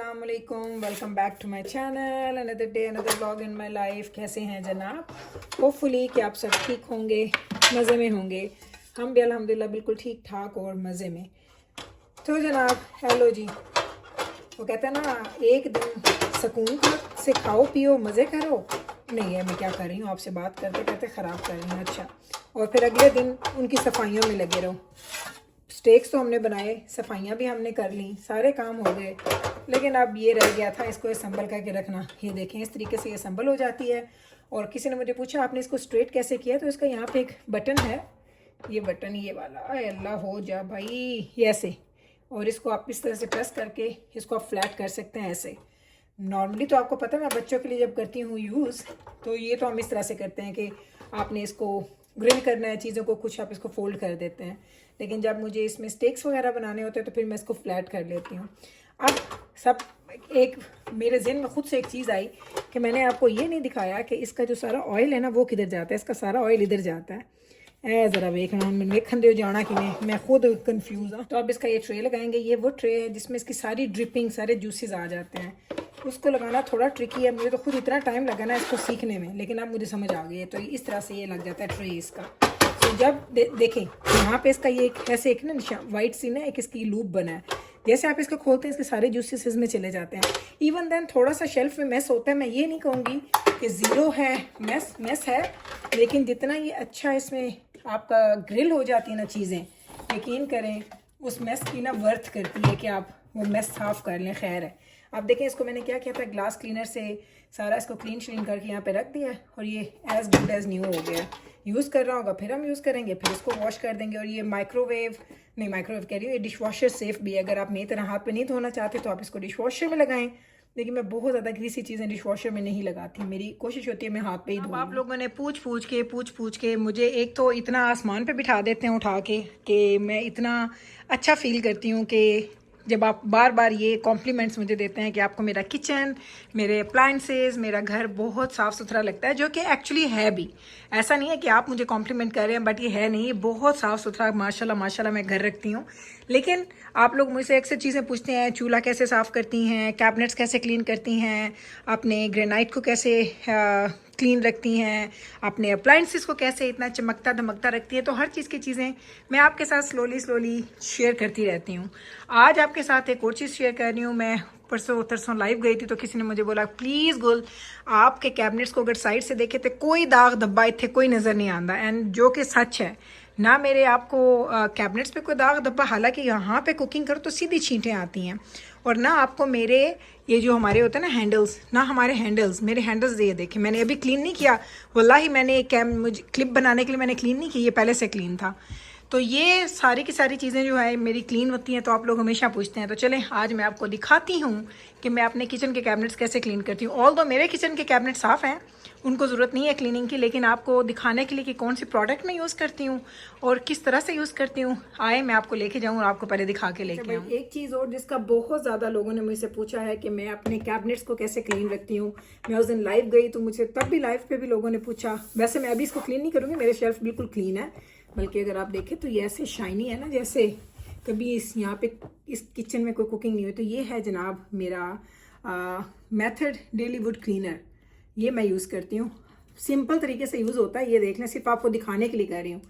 अस्सलाम वालेकुम, welcome back to my channel. Another day another vlog in my life. कैसे हैं जनाब? होपफुली कि आप सब ठीक होंगे, मज़े में होंगे। हम भी अल्हम्दुलिल्लाह बिल्कुल ठीक ठाक और मज़े में। तो जनाब हेलो जी, वो कहते हैं ना, एक दिन सुकून से खाओ पियो मज़े करो। नहीं है, मैं क्या कर रही हूँ, आपसे बात करते करते ख़राब कर रही हूँ। अच्छा, और फिर अगले दिन उनकी सफाइयों में लगे रहो। स्टेक्स तो हमने बनाए, सफाइयाँ भी हमने कर ली, सारे काम हो गए, लेकिन अब ये रह गया था इसको संभल करके रखना। ये देखें, इस तरीके से ये संभल हो जाती है। और किसी ने मुझे पूछा आपने इसको स्ट्रेट कैसे किया, तो इसका यहाँ पे एक बटन है, ये बटन ये वाला, अल्लाह हो जा भाई, ये ऐसे। और इसको आप इस तरह से प्रेस करके इसको आप फ्लैट कर सकते हैं ऐसे। नॉर्मली तो आपको पता है, मैं बच्चों के लिए जब करती हूँ यूज़, तो ये तो हम इस तरह से करते हैं कि आपने इसको ग्रिल करना है चीज़ों को, कुछ आप इसको फोल्ड कर देते हैं। लेकिन जब मुझे इसमें स्टेक्स वगैरह बनाने होते हैं तो फिर मैं इसको फ्लैट कर लेती हूँ। अब सब एक मेरे जहन में खुद से एक चीज़ आई कि मैंने आपको ये नहीं दिखाया कि इसका जो सारा ऑयल है ना वो किधर जाता है। इसका सारा ऑयल इधर जाता है। ज़रा वेखना, वेखन दो जाना कि मैं खुद कंफ्यूज हूँ। तो अब इसका ये ट्रे लगाएंगे। ये वो ट्रे है जिसमें इसकी सारी ड्रिपिंग, सारे जूसेस आ जाते हैं। उसको लगाना थोड़ा ट्रिकी है, मुझे तो खुद इतना टाइम लगा ना इसको सीखने में, लेकिन अब मुझे समझ आ गई है। तो इस तरह से ये लग जाता है ट्रे इसका। तो जब देखें यहाँ पे इसका ये ऐसे एक ना निशान वाइट सी ना एक इसकी लूप बना है, जैसे आप इसको खोलते हैं इसके सारे जूसेस इसमें चले जाते हैं। इवन देन थोड़ा सा शेल्फ में मेस होता है, मैं ये नहीं कहूँगी कि ज़ीरो है, मेस है, लेकिन जितना ये अच्छा इसमें आपका ग्रिल हो जाती है ना चीज़ें, यकीन करें उस मेस की ना वर्थ करती है कि आप वो मेस साफ़ कर लें। खैर है, आप देखें इसको मैंने क्या किया था, ग्लास क्लीनर से सारा इसको क्लीन श्लीन करके यहाँ पे रख दिया है और ये एज़ गुड एज़ न्यू हो गया। यूज़ कर रहा होगा, फिर हम यूज़ करेंगे, फिर इसको वॉश कर देंगे। और ये माइक्रोवेव कह रही हूँ, ये डिश वॉशर सेफ़ भी है। अगर आप मेरी तरह हाथ पे नहीं धोना चाहते तो आप इसको डिश वॉशर में लगाएं, लेकिन मैं बहुत ज़्यादा ग्रीसी चीज़ें डिश वॉशर में नहीं लगाती। मेरी कोशिश होती है मैं हाथ पे ही धोऊं। आप लोगों ने पूछ के मुझे एक तो इतना आसमान पे बिठा देते हैं उठा के कि मैं इतना अच्छा फील करती हूँ कि जब आप बार बार ये कॉम्प्लीमेंट्स मुझे देते हैं कि आपको मेरा किचन, मेरे अप्लायंसेस, मेरा घर बहुत साफ़ सुथरा लगता है, जो कि एक्चुअली है भी। ऐसा नहीं है कि आप मुझे कॉम्प्लीमेंट कर रहे हैं, बट ये है नहीं, बहुत साफ़ सुथरा माशाल्लाह माशाल्लाह मैं घर रखती हूँ। लेकिन आप लोग मुझसे अक्सर चीज़ें पूछते हैं, चूल्हा कैसे साफ़ करती हैं, कैबिनेट्स कैसे क्लीन करती हैं, अपने ग्रेनाइट को कैसे क्लीन रखती हैं, अपने अप्लायंसेस को कैसे इतना चमकता धमकता रखती है। तो हर चीज़ की चीज़ें मैं आपके साथ स्लोली शेयर करती रहती हूँ। आज आपके साथ एक और चीज़ शेयर कर रही हूँ। मैं परसों लाइव गई थी, तो किसी ने मुझे बोला प्लीज़ गुल आपके कैबिनेट्स को अगर साइड से देखे तो कोई दाग धब्बा इतने कोई नज़र नहीं आता। एंड जो कि सच है ना, मेरे आपको कैबिनेट्स पे कोई दाग धब्बा, हालांकि यहाँ पे कुकिंग करो तो सीधी छींटें आती हैं। और ना आपको मेरे ये जो हमारे होते हैं ना हैंडल्स, ना हमारे हैंडल्स, मेरे हैंडल्स ये देखें, मैंने अभी क्लीन नहीं किया वल्लाही। मैंने मुझे क्लिप बनाने के लिए मैंने क्लीन नहीं की, ये पहले से क्लीन था। तो ये सारी की सारी चीज़ें जो है मेरी क्लीन होती हैं। तो आप लोग हमेशा पूछते हैं, तो चलें आज मैं आपको दिखाती हूँ कि मैं अपने किचन के कैबिनेट्स कैसे क्लीन करती हूँ। ऑल दो मेरे किचन के कैबिनेट साफ़ हैं, उनको ज़रूरत नहीं है क्लीनिंग की, लेकिन आपको दिखाने के लिए कि कौन सी प्रोडक्ट मैं यूज़ करती हूँ और किस तरह से यूज़ करती हूँ। आए मैं आपको लेके जाऊँ और आपको पहले दिखा के लेके आऊँ। एक चीज़ और जिसका बहुत ज़्यादा लोगों ने मुझसे पूछा है कि मैं अपने कैबिनेट्स को कैसे क्लीन रखती हूँ। मैं उस दिन लाइव गई तो मुझे तब भी लाइव पे भी लोगों ने पूछा। वैसे मैं अभी इसको क्लीन नहीं करूँगी, मेरे शेल्फ बिल्कुल क्लीन है, बल्कि अगर आप देखें तो ये ऐसे शाइनी है ना, जैसे कभी इस यहाँ पे इस किचन में कोई कुकिंग नहीं हुई। तो ये है जनाब मेरा मेथड डेली वुड क्लीनर। ये मैं यूज़ करती हूँ, सिंपल तरीके से यूज़ होता है। ये देख लें, सिर्फ आपको दिखाने के लिए कर रही हूँ।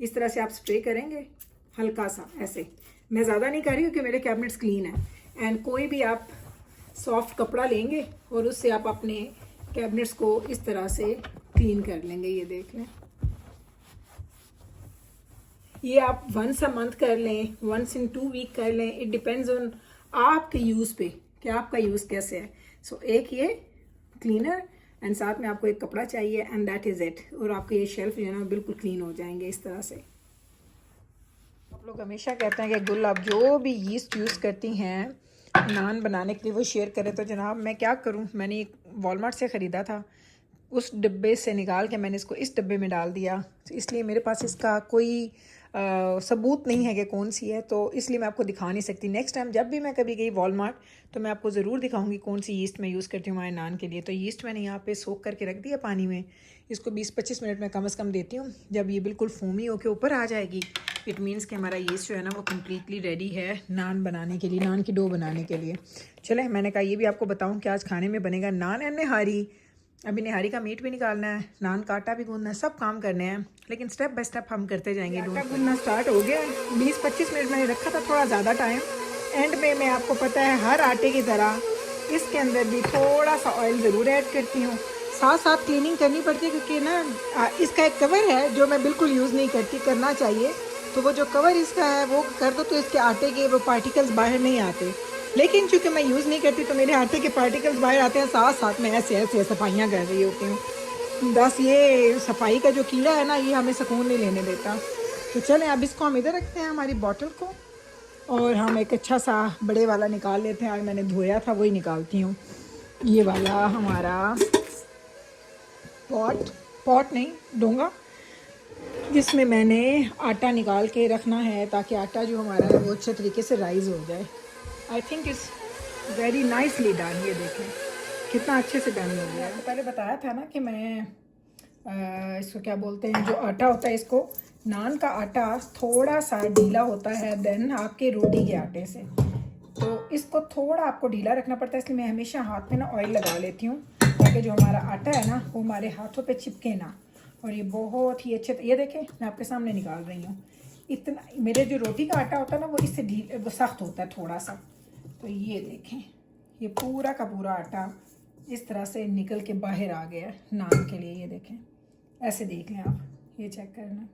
इस तरह से आप स्प्रे करेंगे हल्का सा ऐसे, मैं ज़्यादा नहीं कर रही हूँ कि मेरे कैबिनेट्स क्लीन है। एंड कोई भी आप सॉफ्ट कपड़ा लेंगे और उससे आप अपने कैबिनेट्स को इस तरह से क्लीन कर लेंगे। ये देख लें, ये आप वंस अ मंथ कर लें, वंस इन 2 वीक कर लें, इट डिपेंड्स ऑन आपके यूज़ पे कि आपका यूज़ कैसे है। सो एक ये क्लीनर एंड साथ में आपको एक कपड़ा चाहिए एंड दैट इज़ इट। और आपके ये शेल्फ जो है ना बिल्कुल क्लीन हो जाएंगे इस तरह से। आप लोग हमेशा कहते हैं कि गुल आप जो भी यीस्ट यूज़ करती हैं नान बनाने के लिए वो शेयर करें। तो जनाब मैं क्या करूं, मैंने एक वॉलमार्ट से ख़रीदा था, उस डब्बे से निकाल के मैंने इसको इस डब्बे में डाल दिया। तो इसलिए मेरे पास इसका कोई सबूत नहीं है कि कौन सी है, तो इसलिए मैं आपको दिखा नहीं सकती। नेक्स्ट टाइम जब भी मैं कभी गई वॉलमार्ट तो मैं आपको ज़रूर दिखाऊंगी कौन सी यीस्ट मैं यूज़ करती हूँ हमारे नान के लिए। तो यीस्ट मैंने यहाँ पे सोक करके रख दिया पानी में, इसको 20-25 मिनट में कम से कम देती हूँ। जब ये बिल्कुल फोमी होके ऊपर आ जाएगी, इट मीन्स कि हमारा यीस्ट जो है ना वो कम्प्लीटली रेडी है नान बनाने के लिए, नान की डो बनाने के लिए। चले, मैंने कहा ये भी आपको बताऊँ कि आज खाने में बनेगा नान एंड निहारी। अभी निहारी का मीट भी निकालना है, नान का आटा भी गूंदना है, सब काम करने हैं, लेकिन स्टेप बाय स्टेप हम करते जाएंगे। आटा गूंदना स्टार्ट हो गया, 20-25 मिनट मैंने रखा था, थोड़ा ज़्यादा टाइम। एंड में मैं आपको पता है हर आटे की तरह इसके अंदर भी थोड़ा सा ऑयल ज़रूर ऐड करती हूँ। साथ साथ क्लीनिंग करनी पड़ती है, क्योंकि ना इसका एक कवर है जो मैं बिल्कुल यूज़ नहीं करती, करना चाहिए। तो वो जो कवर इसका है वो कर दो तो इसके आटे के वो पार्टिकल्स बाहर नहीं आते। लेकिन चूंकि मैं यूज़ नहीं करती तो मेरे आटे के पार्टिकल्स बाहर आते हैं, साथ साथ में ऐसे ऐसे सफाइयाँ कर रही होती हूँ। बस ये सफाई का जो कीड़ा है ना, ये हमें सुकून नहीं लेने देता। तो चलें अब इसको हम इधर रखते हैं हमारी बॉटल को, और हम एक अच्छा सा बड़े वाला निकाल लेते हैं। आज मैंने धोया था वही निकालती हूँ। ये वाला हमारा पॉट नहीं, डोंगा, जिसमें मैंने आटा निकाल के रखना है ताकि आटा जो हमारा है वो अच्छे तरीके से राइज़ हो जाए। I think it's very nicely done. ये देखें कितना अच्छे से डन हो गया। पहले बताया था ना कि मैं इसको क्या बोलते हैं, जो आटा होता है, इसको नान का आटा थोड़ा सा ढीला होता है देन आपके रोटी के आटे से, तो इसको थोड़ा आपको ढीला रखना पड़ता है। इसलिए मैं हमेशा हाथ में ना ऑयल लगा लेती हूँ ताकि जो हमारा आटा है ना वो हमारे हाथों पे चिपके ना। और ये बहुत ही अच्छे, ये देखें मैं आपके सामने निकाल रही हूँ। इतना मेरे जो रोटी का आटा होता है ना वो इससे वो सख्त होता है थोड़ा सा। तो ये देखें ये पूरा का पूरा आटा इस तरह से निकल के बाहर आ गया नान के लिए। ये देखें, ऐसे देख लें आप, ये चेक करना,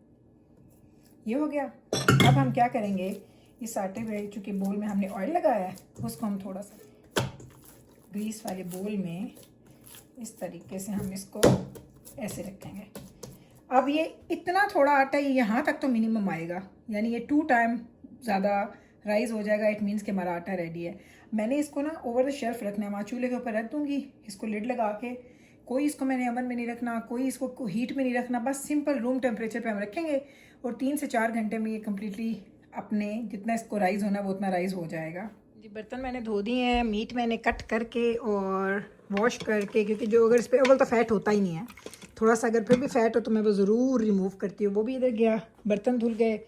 ये हो गया। अब हम क्या करेंगे, इस आटे में चूँकि बोल में हमने ऑयल लगाया है, उसको हम थोड़ा सा ग्रीस वाले बोल में इस तरीके से हम इसको ऐसे रखेंगे। अब ये इतना थोड़ा आटा ये यहाँ तक तो मिनिमम आएगा, यानी ये 2 टाइम ज़्यादा राइज़ हो जाएगा। इट मीन्स कि हमारा आटा रेडी है। मैंने इसको ना ओवर द शेल्फ रखना है, मैं चूल्हे के ऊपर रख दूँगी इसको लिड लगा के। कोई इसको मैंने ओवन में नहीं रखना, कोई इसको हीट में नहीं रखना, बस सिंपल रूम टेम्परेचर पे हम रखेंगे और 3 से 4 घंटे में ये कम्प्लीटली अपने जितना इसको राइज़ होना वो उतना राइज़ हो जाएगा। जी बर्तन मैंने धो दिए हैं, मीट मैंने कट करके और वॉश करके, क्योंकि जो अगर इस पर अव्वल तो फ़ैट होता ही नहीं है, थोड़ा सा अगर फिर भी फ़ैट हो तो मैं वो ज़रूर रिमूव करती हूँ। वो भी इधर गया। बर्तन धुल गए।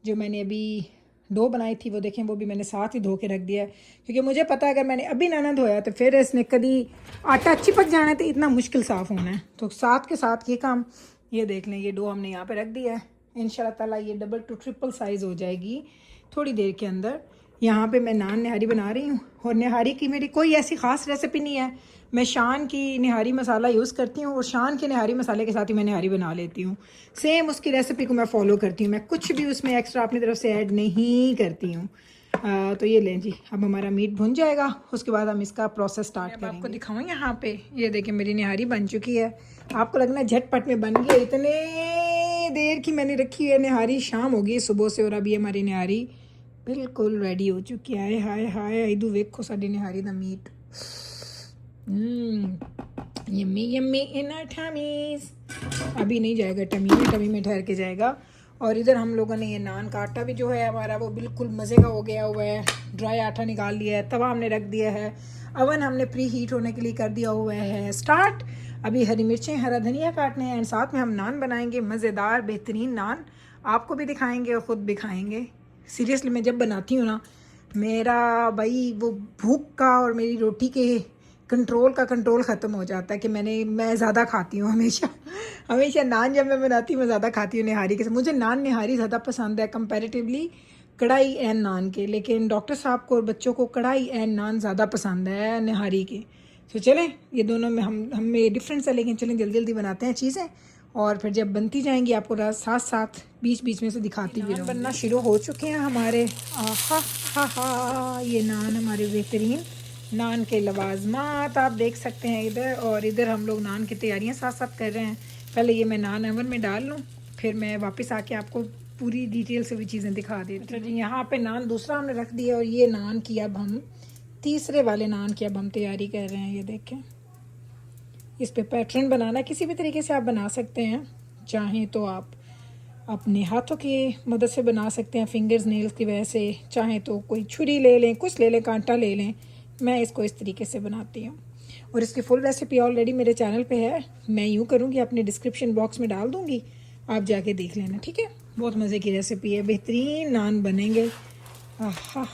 जो मैंने अभी डो बनाई थी वो देखें, वो भी मैंने साथ ही धो के रख दिया है, क्योंकि मुझे पता है अगर मैंने अभी ना धोया तो फिर इसने कभी आटा चिपक जाना है तो इतना मुश्किल साफ़ होना है। तो साथ के साथ ये काम, ये देख लें, ये डो हमने यहाँ पर रख दिया है। इंशाल्लाह ताला ये डबल टू ट्रिपल साइज़ हो जाएगी थोड़ी देर के अंदर। यहाँ पे मैं नान निहारी बना रही हूँ, और निहारी की मेरी कोई ऐसी ख़ास रेसिपी नहीं है। मैं शान की निहारी मसाला यूज़ करती हूँ और शान के निहारी मसाले के साथ ही मैं निहारी बना लेती हूँ। सेम उसकी रेसिपी को मैं फॉलो करती हूँ, मैं कुछ भी उसमें एक्स्ट्रा अपनी तरफ से ऐड नहीं करती हूँ। तो ये लें जी, अब हमारा मीट भुन जाएगा, उसके बाद हम इसका प्रोसेस स्टार्ट करेंगे। आपको दिखाऊँ यहाँ पे, ये देखें मेरी निहारी बन चुकी है। आपको लगना है झटपट में बन गई, इतने देर की मैंने रखी है निहारी, शाम हो गई सुबह से, और अभी हमारी निहारी बिल्कुल रेडी हो चुकी है। हाय हाय इधू वेखो साडी निहारी दा meat, yummy yummy in our tummies. अभी नहीं जाएगा टमी में ठहर के जाएगा। और इधर हम लोगों ने ये नान का आटा भी जो है हमारा वो बिल्कुल मज़े का हो गया हुआ है। ड्राई आटा निकाल लिया है, तवा हमने रख दिया है, अवन हमने प्री हीट होने के लिए कर दिया हुआ है स्टार्ट। अभी हरी मिर्चें, हरा धनिया काटने हैं, एंड साथ में हम नान बनाएंगे, मज़ेदार बेहतरीन नान, आपको भी दिखाएंगे और ख़ुद भी खाएँगे। सीरियसली मैं जब बनाती हूँ ना, मेरा भाई वो भूख का और मेरी रोटी के कंट्रोल ख़त्म हो जाता है कि मैं ज़्यादा खाती हूँ हमेशा नान जब मैं बनाती हूँ मैं ज़्यादा खाती हूँ निहारी के साथ। मुझे नान निहारी ज़्यादा पसंद है कंपैरेटिवली कढ़ाई एंड नान के, लेकिन डॉक्टर साहब को और बच्चों को कढ़ाई एंड नान ज़्यादा पसंद है निहारी के। तो चलें, ये दोनों में हम में डिफरेंस है, लेकिन चलें जल्दी जल्दी बनाते हैं चीज़ें, और फिर जब बनती जाएंगी आपको साथ साथ बीच में से दिखाती भी। बनना शुरू हो चुके हैं हमारे, ये नान हमारे बेहतरीन नान के लवाजमात आप देख सकते हैं इधर। और इधर हम लोग नान की तैयारियां साथ साथ कर रहे हैं। पहले ये मैं नान ओवन में डाल लूँ, फिर मैं वापस आके आपको पूरी डिटेल से भी चीज़ें दिखा देती हूँ। यहाँ पे नान दूसरा हमने रख दिया, और ये नान की अब हम तीसरे वाले नान की अब हम तैयारी कर रहे हैं। ये देखें, इस पे पैटर्न बनाना किसी भी तरीके से आप बना सकते हैं, चाहें तो आप अपने हाथों की मदद से बना सकते हैं, फिंगर्स नेल्स की वजह से। चाहें तो कोई छुरी ले लें, कुछ ले लें, कांटा ले लें। मैं इसको इस तरीके से बनाती हूँ और इसकी फुल रेसिपी ऑलरेडी मेरे चैनल पे है। मैं यूँ करूँगी, अपने डिस्क्रिप्शन बॉक्स में डाल दूँगी, आप जाके देख लेना, ठीक है। बहुत मज़े की रेसिपी है, बेहतरीन नान बनेंगे। हा,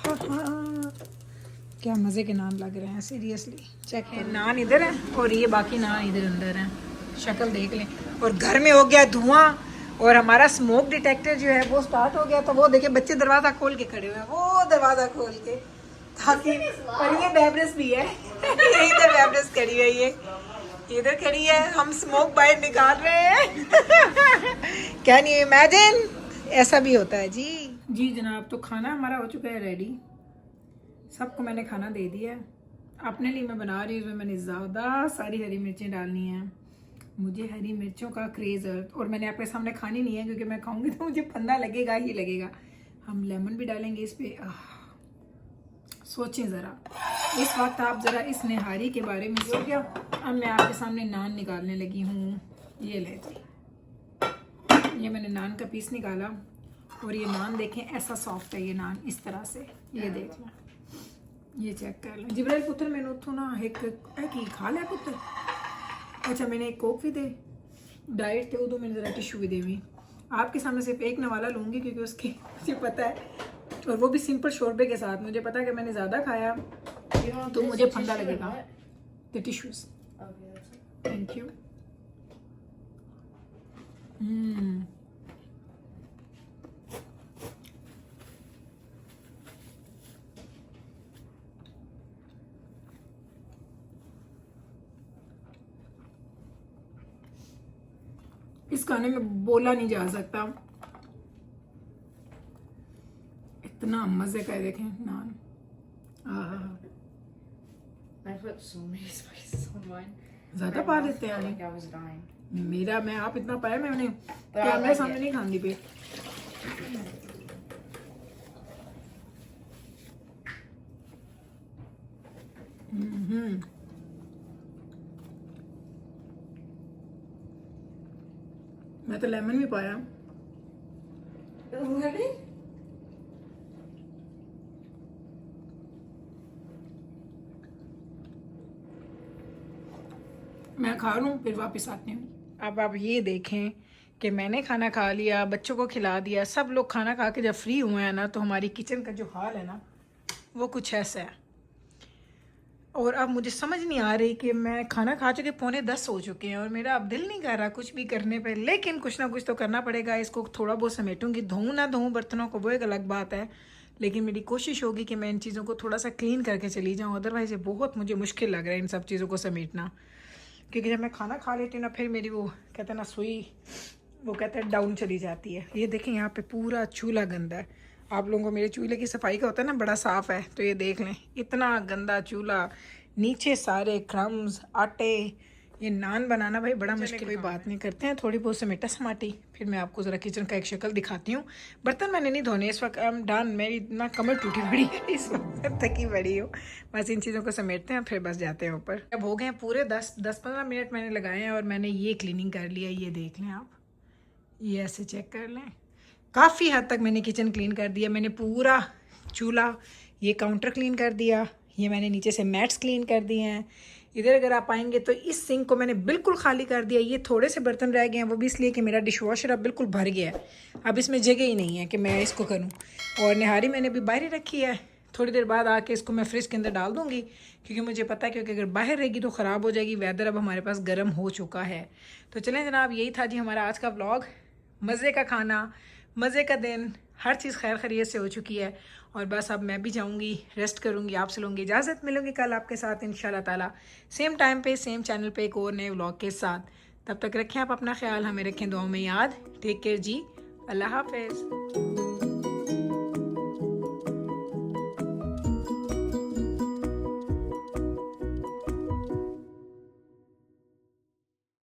क्या मज़े के नान लग रहे हैं, सीरियसली। चेक है, नान इधर है और ये बाकी नान इधर अंदर हैं, शक्ल देख लें। और घर में हो गया धुआं और हमारा स्मोक डिटेक्टर जो है वो स्टार्ट हो गया। तो वो देखे बच्चे दरवाज़ा खोल के खड़े हुए हैं, वो दरवाज़ा खोल के, ताकि। और ये बेब्रस भी है ये इधर बेब्रस खड़ी है, ये इधर खड़ी है, हम स्मोक बाहर निकाल रहे हैं कैन यू इमेजिन, ऐसा भी होता है जी जनाब। तो खाना हमारा हो चुका है रेडी, सबको मैंने खाना दे दिया है। अपने लिए मैं बना रही हूँ, इसमें मैंने ज़्यादा सारी हरी मिर्चें डालनी हैं। मुझे हरी मिर्चों का क्रेज़ है और मैंने आपके सामने खानी नहीं है क्योंकि मैं खाऊंगी तो मुझे फंदा लगेगा ही लगेगा। हम लेमन भी डालेंगे इस पर। सोचें ज़रा, इस वक्त आप ज़रा इस निहारी के बारे में सोच गया। अब मैं आपके सामने नान निकालने लगी हूँ। ये ले जी, ये मैंने नान का पीस निकाला और ये नान देखें ऐसा सॉफ्ट है ये नान, इस तरह से। ये देख लें, ये चेक कर लें। जिब्राइल पुत्र मैंने उतो ना एक की खा लिया पुत्र। अच्छा, मैंने एक कोक भी दे, डाइट थे उदो मैंने ज़रा टिश्यू भी दे हुई। आपके सामने सिर्फ एक नवाला लूँगी क्योंकि उसकी मुझे पता है, और वो भी सिंपल शोरबे के साथ। मुझे पता है कि मैंने ज़्यादा खाया तो मुझे फंदा लगेगा। The tissues, thank you. इस खाने में बोला नहीं जा सकता, इतना मजे का है। देखें नान, ज्यादा पा देते हैं मेरा, मैं आप इतना पाया मैंने कैमरे सामने नहीं खानी पे। मैं तो लेमन भी पाया। मैं खा लूँ फिर वापस आती हूँ। अब आप ये देखें कि मैंने खाना खा लिया, बच्चों को खिला दिया, सब लोग खाना खा के जब फ्री हुए हैं ना, तो हमारी किचन का जो हाल है ना वो कुछ ऐसा है। और अब मुझे समझ नहीं आ रही कि मैं खाना खा चुके 9:45 हो चुके हैं और मेरा अब दिल नहीं कर रहा कुछ भी करने पे, लेकिन कुछ ना कुछ तो करना पड़ेगा। इसको थोड़ा बहुत समेटूंगी, धोऊँ ना धोऊँ बर्तनों को वो एक अलग बात है, लेकिन मेरी कोशिश होगी कि मैं इन चीज़ों को थोड़ा सा क्लीन करके चली जाऊँ। अदरवाइज़ ये बहुत मुझे मुश्किल लग रहा है इन सब चीज़ों को समेटना, क्योंकि जब मैं खाना खा लेती हूँ ना फिर मेरी वो कहते हैं ना सुई, वो कहते हैं डाउन चली जाती है। ये देखें यहाँ पे पूरा चूल्हा गंदा है। आप लोगों को मेरे चूल्हे की सफाई का होता है ना, बड़ा साफ़ है, तो ये देख लें इतना गंदा चूल्हा, नीचे सारे क्रम्स, आटे। ये नान बनाना भाई बड़ा मुश्किल, कोई बात नहीं, करते हैं थोड़ी बहुत समेटा समाटी, फिर मैं आपको ज़रा किचन का एक शक्ल दिखाती हूँ। बर्तन मैंने नहीं धोने इस वक्त, डन। मेरी इतना कमर टूटी पड़ी है इस वक्त, थकी पड़ी हो। बस इन चीज़ों को समेटते हैं फिर बस जाते हैं ऊपर। अब हो गए पूरे 10-15 मिनट मैंने लगाए हैं और मैंने ये क्लीनिंग कर लिया। ये देख लें आप, ये ऐसे चेक कर लें, काफ़ी हद तक मैंने किचन क्लीन कर दिया। मैंने पूरा चूल्हा, ये काउंटर क्लीन कर दिया, ये मैंने नीचे से मैट्स क्लीन कर दिए हैं। इधर अगर आप आएंगे तो इस सिंक को मैंने बिल्कुल खाली कर दिया। ये थोड़े से बर्तन रह गए हैं, वो भी इसलिए कि मेरा डिश वॉशर अब बिल्कुल भर गया है, अब इसमें जगह ही नहीं है कि मैं इसको करूं। और निहारी मैंने भी बाहर ही रखी है, थोड़ी देर बाद आके इसको मैं फ्रिज के अंदर डाल दूँगी, क्योंकि मुझे पता है क्योंकि अगर बाहर रहेगी तो ख़राब हो जाएगी। वेदर अब हमारे पास गर्म हो चुका है। तो चलें जनाब, यही था जी हमारा आज का व्लॉग। मज़े का खाना, मज़े का दिन, हर चीज़ खैर खैरियत से हो चुकी है और बस अब मैं भी जाऊंगी, रेस्ट करूंगी, आपसे लूँगी इजाज़त। मिलूंगी कल आपके साथ इंशाल्लाह ताला, सेम टाइम पे सेम चैनल पे एक और नए व्लॉग के साथ। तब तक रखें आप अपना ख्याल, हमें रखें दुआओं में याद। टेक केयर जी, अल्लाह हाफिज़।